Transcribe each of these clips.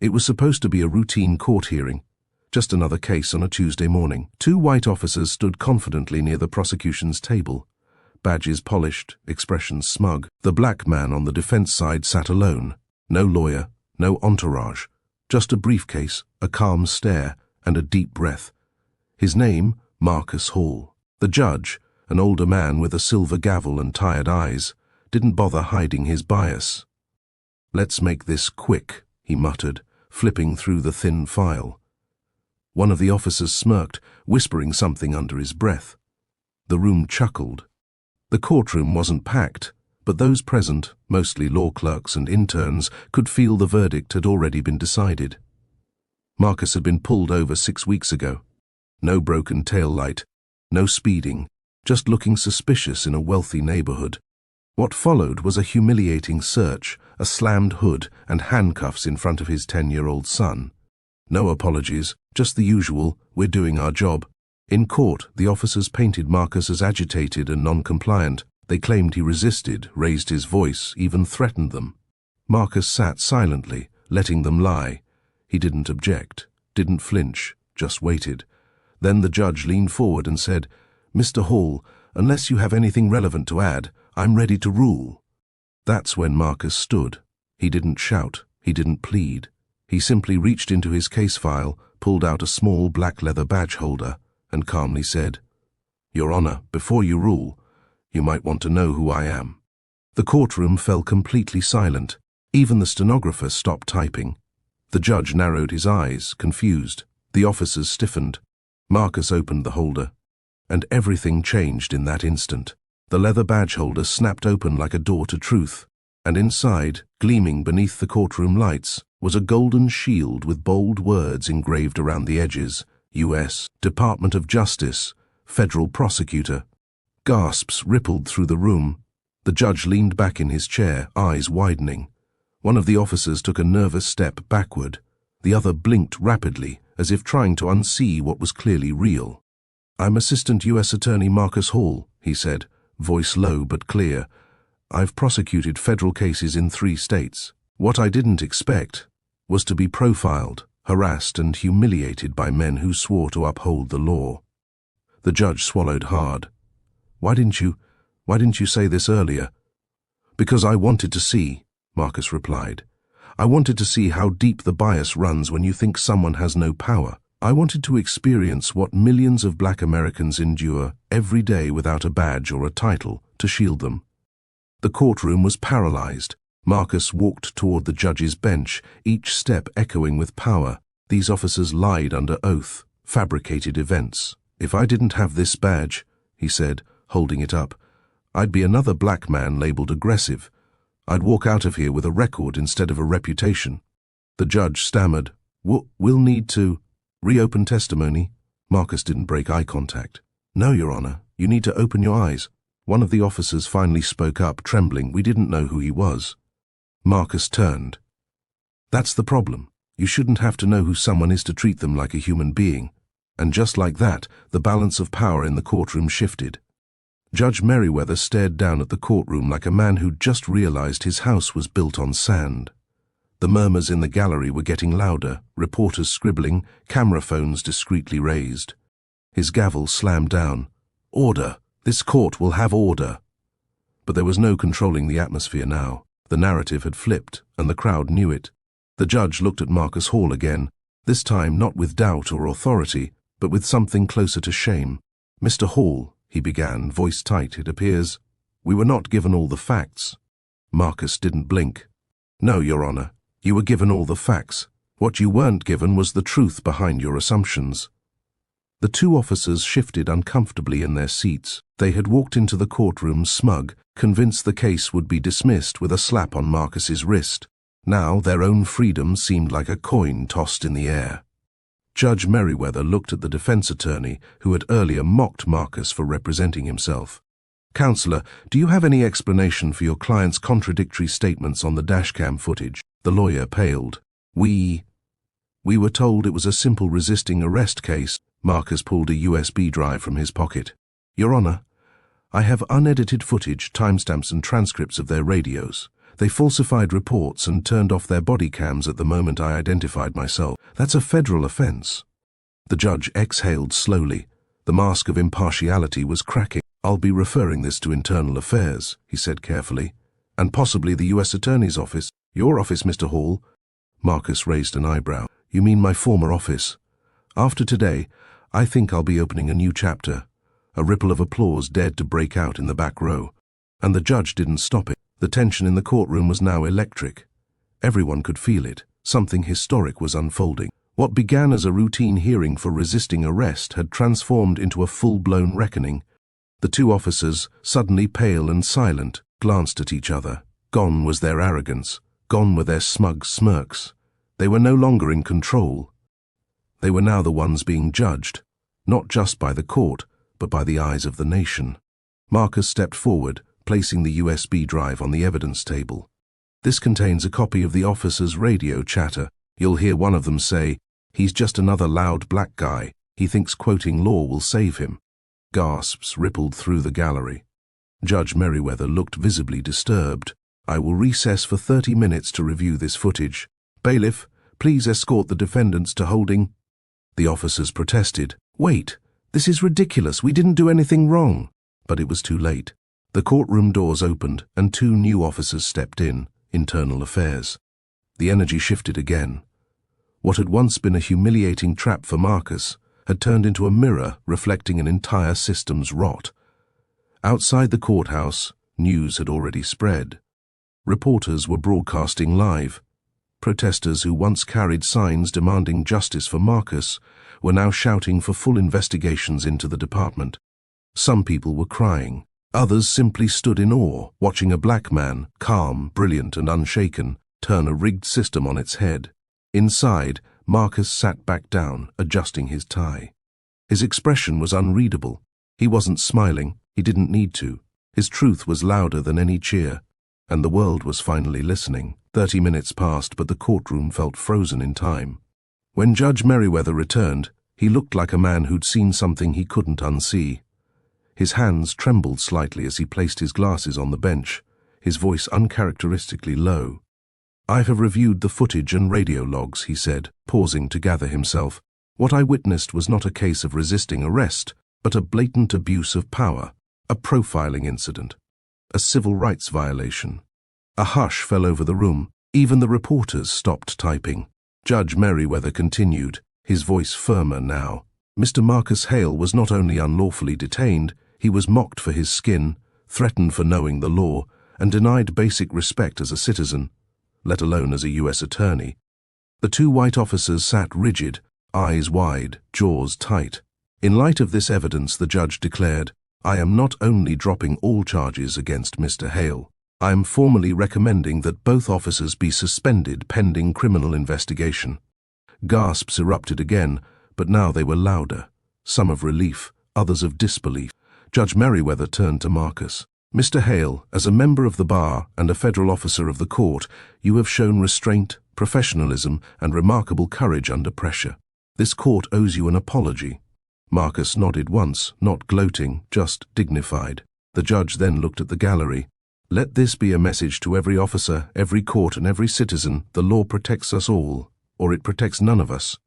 It was supposed to be a routine court hearing, just another case on a Tuesday morning. Two white officers stood confidently near the prosecution's table, badges polished, expressions smug. The black man on the defense side sat alone. No lawyer, no entourage, just a briefcase, a calm stare, and a deep breath. His name, Marcus Hall. The judge, an older man with a silver gavel and tired eyes, didn't bother hiding his bias. "Let's make this quick," he muttered, flipping through the thin file. One of the officers smirked, whispering something under his breath. The room chuckled. The courtroom wasn't packed, but those present, mostly law clerks and interns, could feel the verdict had already been decided. Marcus had been pulled over 6 weeks ago. No broken tail light, no speeding, just looking suspicious in a wealthy neighborhood. What followed was a humiliating search, a slammed hood, and handcuffs in front of his 10-year-old son. No apologies, just the usual, "We're doing our job." In court, the officers painted Marcus as agitated and non-compliant. They claimed he resisted, raised his voice, even threatened them. Marcus sat silently, letting them lie. He didn't object, didn't flinch, just waited. Then the judge leaned forward and said, "Mr. Hall, unless you have anything relevant to add, I'm ready to rule." That's when Marcus stood. He didn't shout, he didn't plead. He simply reached into his case file, pulled out a small black leather badge holder, and calmly said, "Your Honor, before you rule, you might want to know who I am." The courtroom fell completely silent. Even the stenographer stopped typing. The judge narrowed his eyes, confused. The officers stiffened. Marcus opened the holder, and everything changed in that instant. The leather badge holder snapped open like a door to truth, and inside, gleaming beneath the courtroom lights, was a golden shield with bold words engraved around the edges: U.S. Department of Justice, Federal Prosecutor. Gasps rippled through the room. The judge leaned back in his chair, eyes widening. One of the officers took a nervous step backward. The other blinked rapidly, as if trying to unsee what was clearly real. "I'm Assistant U.S. Attorney Marcus Hall," he said, voice low but clear. "I've prosecuted federal cases in 3 states. What I didn't expect was to be profiled, harassed and humiliated by men who swore to uphold the law." The judge swallowed hard. Why didn't you say this earlier?" "Because I wanted to see," Marcus replied. "I wanted to see how deep the bias runs when you think someone has no power. I wanted to experience what millions of black Americans endure every day without a badge or a title to shield them." The courtroom was paralyzed. Marcus walked toward the judge's bench, each step echoing with power. These officers lied under oath, fabricated events. "If I didn't have this badge," he said, holding it up, "I'd be another black man labeled aggressive. I'd walk out of here with a record instead of a reputation." The judge stammered, We'll need to reopen testimony." Marcus didn't break eye contact. "No, Your Honor, you need to open your eyes." One of the officers finally spoke up, trembling. "We didn't know who he was." Marcus turned. "That's the problem. You shouldn't have to know who someone is to treat them like a human being." And just like that, the balance of power in the courtroom shifted. Judge Merriweather stared down at the courtroom like a man who'd just realized his house was built on sand. The murmurs in the gallery were getting louder, reporters scribbling, camera phones discreetly raised. His gavel slammed down. "Order! This court will have order!" But there was no controlling the atmosphere now. The narrative had flipped, and the crowd knew it. The judge looked at Marcus Hall again, this time not with doubt or authority, but with something closer to shame. "Mr. Hall," he began, voice tight, "it appears we were not given all the facts." Marcus didn't blink. "No, Your Honor. You were given all the facts. What you weren't given was the truth behind your assumptions." The two officers shifted uncomfortably in their seats. They had walked into the courtroom smug, convinced the case would be dismissed with a slap on Marcus's wrist. Now their own freedom seemed like a coin tossed in the air. Judge Merriweather looked at the defense attorney, who had earlier mocked Marcus for representing himself. "Counselor, do you have any explanation for your client's contradictory statements on the dashcam footage?" The lawyer paled. We were told it was a simple resisting arrest case." Marcus pulled a USB drive from his pocket. "Your Honor, I have unedited footage, timestamps and transcripts of their radios. They falsified reports and turned off their body cams at the moment I identified myself. That's a federal offense. The judge exhaled slowly. The mask of impartiality was cracking. I'll be referring this to Internal Affairs, he said carefully, and possibly the U.S. Attorney's Office. Your office, Mr. Hall? Marcus raised an eyebrow. You mean my former office? After today, I think I'll be opening a new chapter. A ripple of applause dared to break out in the back row, and the judge didn't stop it. The tension in the courtroom was now electric. Everyone could feel it. Something historic was unfolding. What began as a routine hearing for resisting arrest had transformed into a full-blown reckoning. The two officers, suddenly pale and silent, glanced at each other. Gone was their arrogance. Gone were their smug smirks. They were no longer in control. They were now the ones being judged, not just by the court, but by the eyes of the nation. Marcus stepped forward, placing the USB drive on the evidence table. This contains a copy of the officers' radio chatter. You'll hear one of them say, "He's just another loud black guy. He thinks quoting law will save him." Gasps rippled through the gallery. Judge Merriweather looked visibly disturbed. I will recess for 30 minutes to review this footage. Bailiff, please escort the defendants to holding. The officers protested. Wait, this is ridiculous. We didn't do anything wrong. But it was too late. The courtroom doors opened and two new officers stepped in, Internal Affairs. The energy shifted again. What had once been a humiliating trap for Marcus had turned into a mirror reflecting an entire system's rot. Outside the courthouse, news had already spread. Reporters were broadcasting live. Protesters who once carried signs demanding justice for Marcus were now shouting for full investigations into the department. Some people were crying. Others simply stood in awe, watching a black man, calm, brilliant, and unshaken, turn a rigged system on its head. Inside, Marcus sat back down, adjusting his tie. His expression was unreadable. He wasn't smiling. He didn't need to. His truth was louder than any cheer, and the world was finally listening. 30 minutes passed, but the courtroom felt frozen in time. When Judge Merriweather returned, he looked like a man who'd seen something he couldn't unsee. His hands trembled slightly as he placed his glasses on the bench, his voice uncharacteristically low. "I have reviewed the footage and radio logs," he said, pausing to gather himself. "What I witnessed was not a case of resisting arrest, but a blatant abuse of power, a profiling incident, a civil rights violation." A hush fell over the room. Even the reporters stopped typing. Judge Merriweather continued, his voice firmer now. Mr. Marcus Hale was not only unlawfully detained, he was mocked for his skin, threatened for knowing the law, and denied basic respect as a citizen, let alone as a U.S. attorney. The two white officers sat rigid, eyes wide, jaws tight. In light of this evidence, the judge declared, "I am not only dropping all charges against Mr. Hale, I am formally recommending that both officers be suspended pending criminal investigation." Gasps erupted again, but now they were louder, some of relief, others of disbelief. Judge Merriweather turned to Marcus. "Mr. Hale, as a member of the bar and a federal officer of the court, you have shown restraint, professionalism, and remarkable courage under pressure. This court owes you an apology." Marcus nodded once, not gloating, just dignified. The judge then looked at the gallery. "Let this be a message to every officer, every court, and every citizen. The law protects us all, or it protects none of us."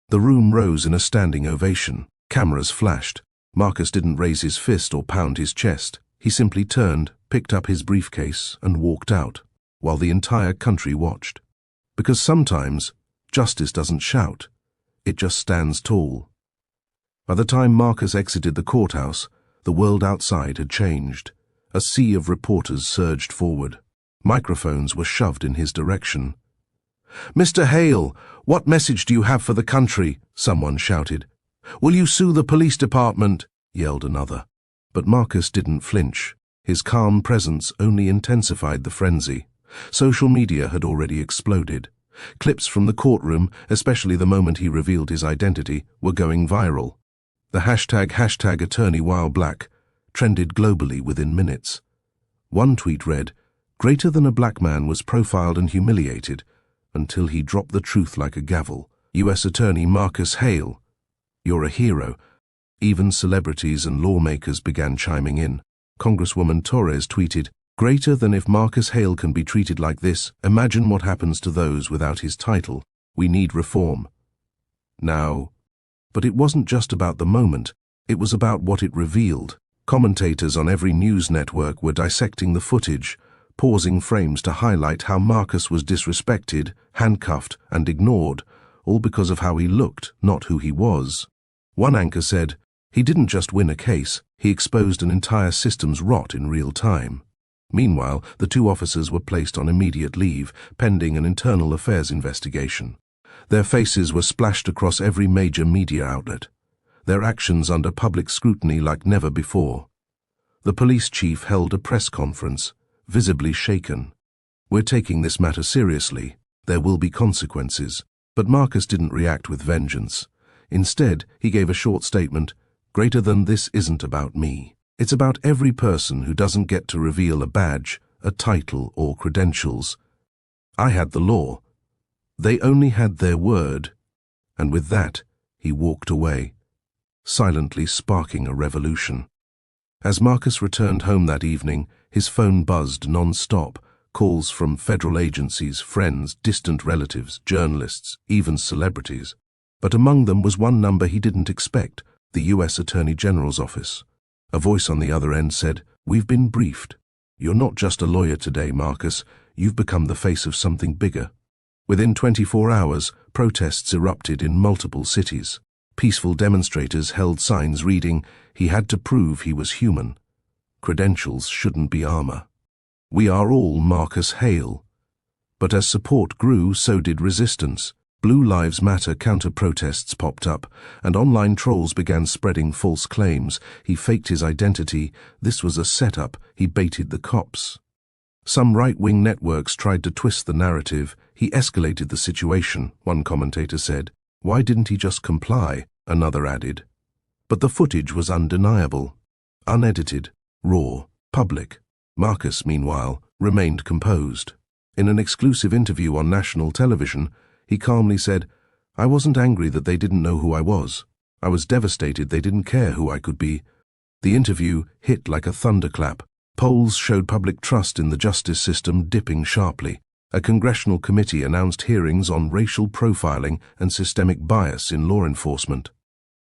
The room rose in a standing ovation. Cameras flashed. Marcus didn't raise his fist or pound his chest. He simply turned, picked up his briefcase, and walked out, while the entire country watched. Because sometimes, justice doesn't shout. It just stands tall. By the time Marcus exited the courthouse, the world outside had changed. A sea of reporters surged forward. Microphones were shoved in his direction. "Mr. Hale, what message do you have for the country?" someone shouted. "Will you sue the police department?" yelled another. But Marcus didn't flinch. His calm presence only intensified the frenzy. Social media had already exploded. Clips from the courtroom, especially the moment he revealed his identity, were going viral. The hashtag attorney while black trended globally within minutes. One tweet read, "Greater than a black man was profiled and humiliated until he dropped the truth like a gavel. U.S. Attorney Marcus Hale, you're a hero." Even celebrities and lawmakers began chiming in. Congresswoman Torres tweeted, Greater than if Marcus Hale can be treated like this, imagine what happens to those without his title. We need reform. Now. But it wasn't just about the moment, it was about what it revealed. Commentators on every news network were dissecting the footage, pausing frames to highlight how Marcus was disrespected, handcuffed, and ignored, all because of how he looked, not who he was. One anchor said, "He didn't just win a case, he exposed an entire system's rot in real time." Meanwhile, the two officers were placed on immediate leave, pending an internal affairs investigation. Their faces were splashed across every major media outlet, their actions under public scrutiny like never before. The police chief held a press conference, visibly shaken. "We're taking this matter seriously. There will be consequences." But Marcus didn't react with vengeance. Instead, he gave a short statement, "Greater than this isn't about me. It's about every person who doesn't get to reveal a badge, a title, or credentials. I had the law. They only had their word." And with that, he walked away, silently sparking a revolution. As Marcus returned home that evening, his phone buzzed non-stop, calls from federal agencies, friends, distant relatives, journalists, even celebrities. But among them was one number he didn't expect, the U.S. Attorney General's office. A voice on the other end said, "We've been briefed. You're not just a lawyer today, Marcus. You've become the face of something bigger." Within 24 hours, protests erupted in multiple cities. Peaceful demonstrators held signs reading, "He had to prove he was human. Credentials shouldn't be armor. We are all Marcus Hale." But as support grew, so did resistance. Blue Lives Matter counter-protests popped up, and online trolls began spreading false claims. He faked his identity. This was a setup. He baited the cops. Some right-wing networks tried to twist the narrative. "He escalated the situation," one commentator said. "Why didn't he just comply?" another added. But the footage was undeniable. Unedited, raw, public. Marcus, meanwhile, remained composed. In an exclusive interview on national television, he calmly said, "I wasn't angry that they didn't know who I was. I was devastated they didn't care who I could be." The interview hit like a thunderclap. Polls showed public trust in the justice system dipping sharply. A congressional committee announced hearings on racial profiling and systemic bias in law enforcement.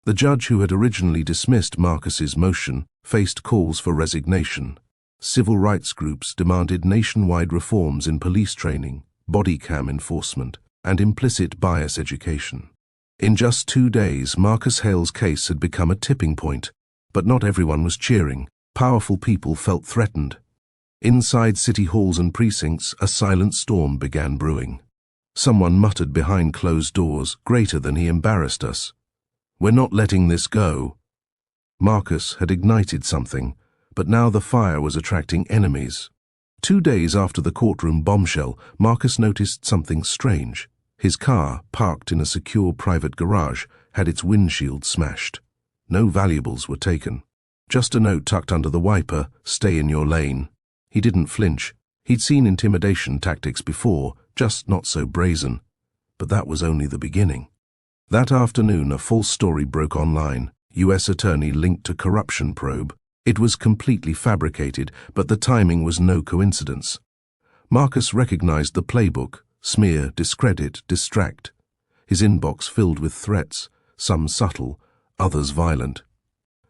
The judge who had originally dismissed Marcus's motion faced calls for resignation. Civil rights groups demanded nationwide reforms in police training, body cam enforcement, and implicit bias education. In just 2 days, Marcus Hale's case had become a tipping point, but not everyone was cheering. Powerful people felt threatened. Inside city halls and precincts, a silent storm began brewing. Someone muttered behind closed doors, "Greater than he embarrassed us. We're not letting this go." Marcus had ignited something, but now the fire was attracting enemies. 2 days after the courtroom bombshell, Marcus noticed something strange. His car, parked in a secure private garage, had its windshield smashed. No valuables were taken. Just a note tucked under the wiper, "Stay in your lane." He didn't flinch. He'd seen intimidation tactics before, just not so brazen. But that was only the beginning. That afternoon, a false story broke online. U.S. attorney linked to corruption probe. It was completely fabricated, but the timing was no coincidence. Marcus recognized the playbook: smear, discredit, distract. His inbox filled with threats, some subtle, others violent.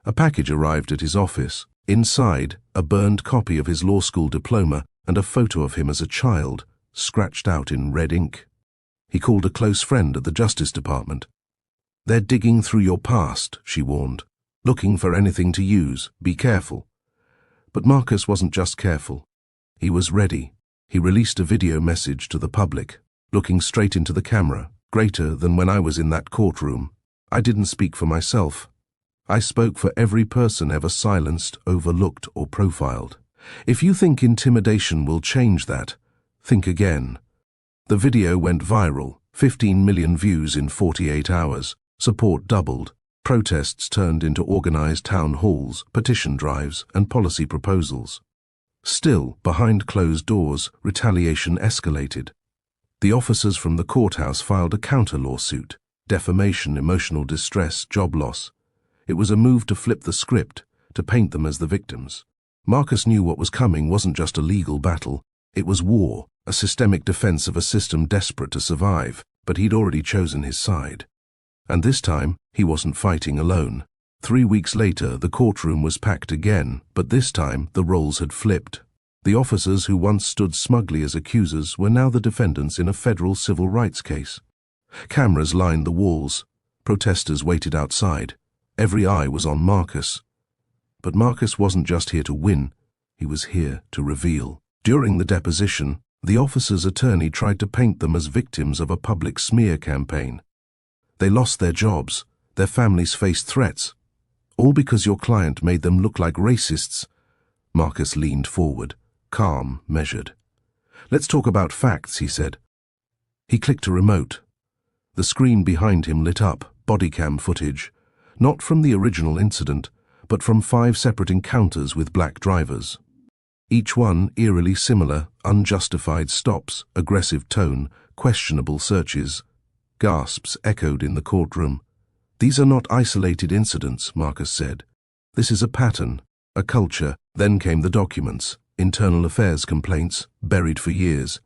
A package arrived at his office. Inside, a burned copy of his law school diploma and a photo of him as a child, scratched out in red ink. He called a close friend at the Justice Department. "They're digging through your past," she warned. "Looking for anything to use. Be careful." But Marcus wasn't just careful. He was ready. He released a video message to the public, looking straight into the camera. "Greater than when I was in that courtroom. I didn't speak for myself. I spoke for every person ever silenced, overlooked, or profiled. If you think intimidation will change that, think again." The video went viral, 15 million views in 48 hours. Support doubled. Protests turned into organized town halls, petition drives, and policy proposals. Still, behind closed doors, retaliation escalated. The officers from the courthouse filed a counter-lawsuit: defamation, emotional distress, job loss. It was a move to flip the script, to paint them as the victims. Marcus knew what was coming wasn't just a legal battle. It was war, a systemic defense of a system desperate to survive, but he'd already chosen his side. And this time, he wasn't fighting alone. 3 weeks later, the courtroom was packed again, but this time the roles had flipped. The officers who once stood smugly as accusers were now the defendants in a federal civil rights case. Cameras lined the walls. Protesters waited outside. Every eye was on Marcus. But Marcus wasn't just here to win, he was here to reveal. During the deposition, the officer's attorney tried to paint them as victims of a public smear campaign. They lost their jobs, their families faced threats, all because your client made them look like racists. Marcus leaned forward, calm, measured. "Let's talk about facts," he said. He clicked a remote. The screen behind him lit up, bodycam footage, not from the original incident, but from 5 separate encounters with black drivers. Each one eerily similar, unjustified stops, aggressive tone, questionable searches. Gasps echoed in the courtroom. "These are not isolated incidents," Marcus said. "This is a pattern, a culture." Then came the documents, internal affairs complaints, buried for years,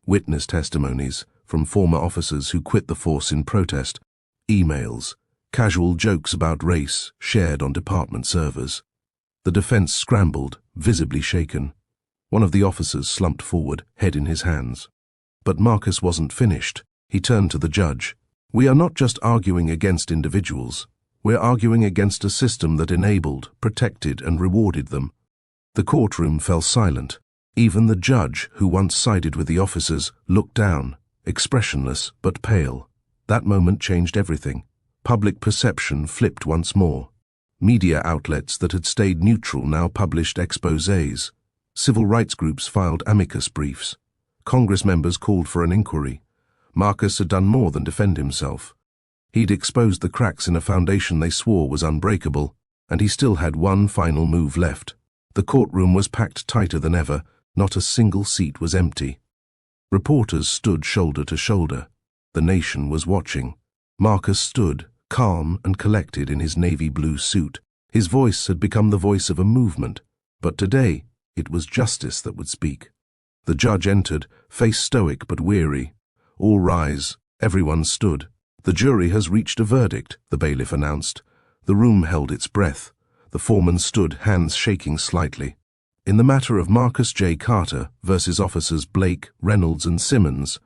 witness testimonies from former officers who quit the force in protest, emails, casual jokes about race shared on department servers. The defense scrambled, visibly shaken. One of the officers slumped forward, head in his hands. But Marcus wasn't finished. He turned to the judge. "We are not just arguing against individuals. We're arguing against a system that enabled, protected, and rewarded them." The courtroom fell silent. Even the judge, who once sided with the officers, looked down, expressionless but pale. That moment changed everything. Public perception flipped once more. Media outlets that had stayed neutral now published exposés. Civil rights groups filed amicus briefs. Congress members called for an inquiry. Marcus had done more than defend himself. He'd exposed the cracks in a foundation they swore was unbreakable, and he still had one final move left. The courtroom was packed tighter than ever. Not a single seat was empty. Reporters stood shoulder to shoulder. The nation was watching. Marcus stood, calm and collected in his navy blue suit. His voice had become the voice of a movement, but today it was justice that would speak. The judge entered, face stoic but weary. "All rise." Everyone stood. "The jury has reached a verdict," the bailiff announced. The room held its breath. The foreman stood, hands shaking slightly. "In the matter of Marcus J. Carter versus officers Blake, Reynolds, and Simmons,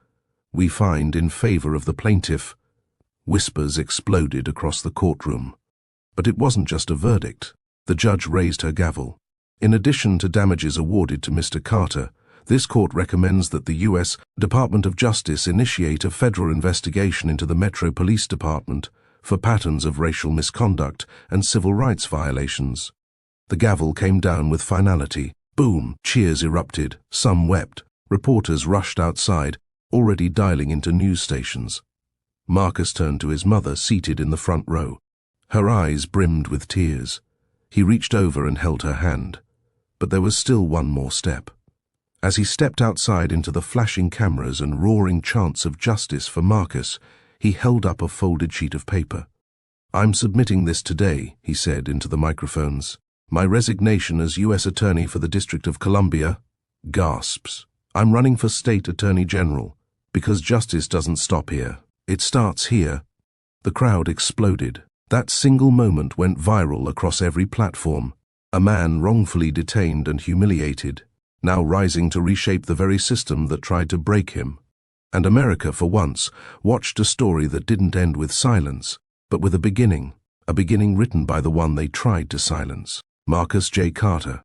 we find in favor of the plaintiff." Whispers exploded across the courtroom. But it wasn't just a verdict. The judge raised her gavel. "In addition to damages awarded to Mr. Carter, this court recommends that the U.S. Department of Justice initiate a federal investigation into the Metro Police Department for patterns of racial misconduct and civil rights violations." The gavel came down with finality. Boom! Cheers erupted. Some wept. Reporters rushed outside, already dialing into news stations. Marcus turned to his mother, seated in the front row. Her eyes brimmed with tears. He reached over and held her hand. But there was still one more step. As he stepped outside into the flashing cameras and roaring chants of justice for Marcus, he held up a folded sheet of paper. "I'm submitting this today," he said into the microphones. "My resignation as U.S. Attorney for the District of Columbia." Gasps. "I'm running for State Attorney General, because justice doesn't stop here. It starts here." The crowd exploded. That single moment went viral across every platform. A man wrongfully detained and humiliated, now rising to reshape the very system that tried to break him. And America, for once, watched a story that didn't end with silence, but with a beginning written by the one they tried to silence. Marcus J. Carter,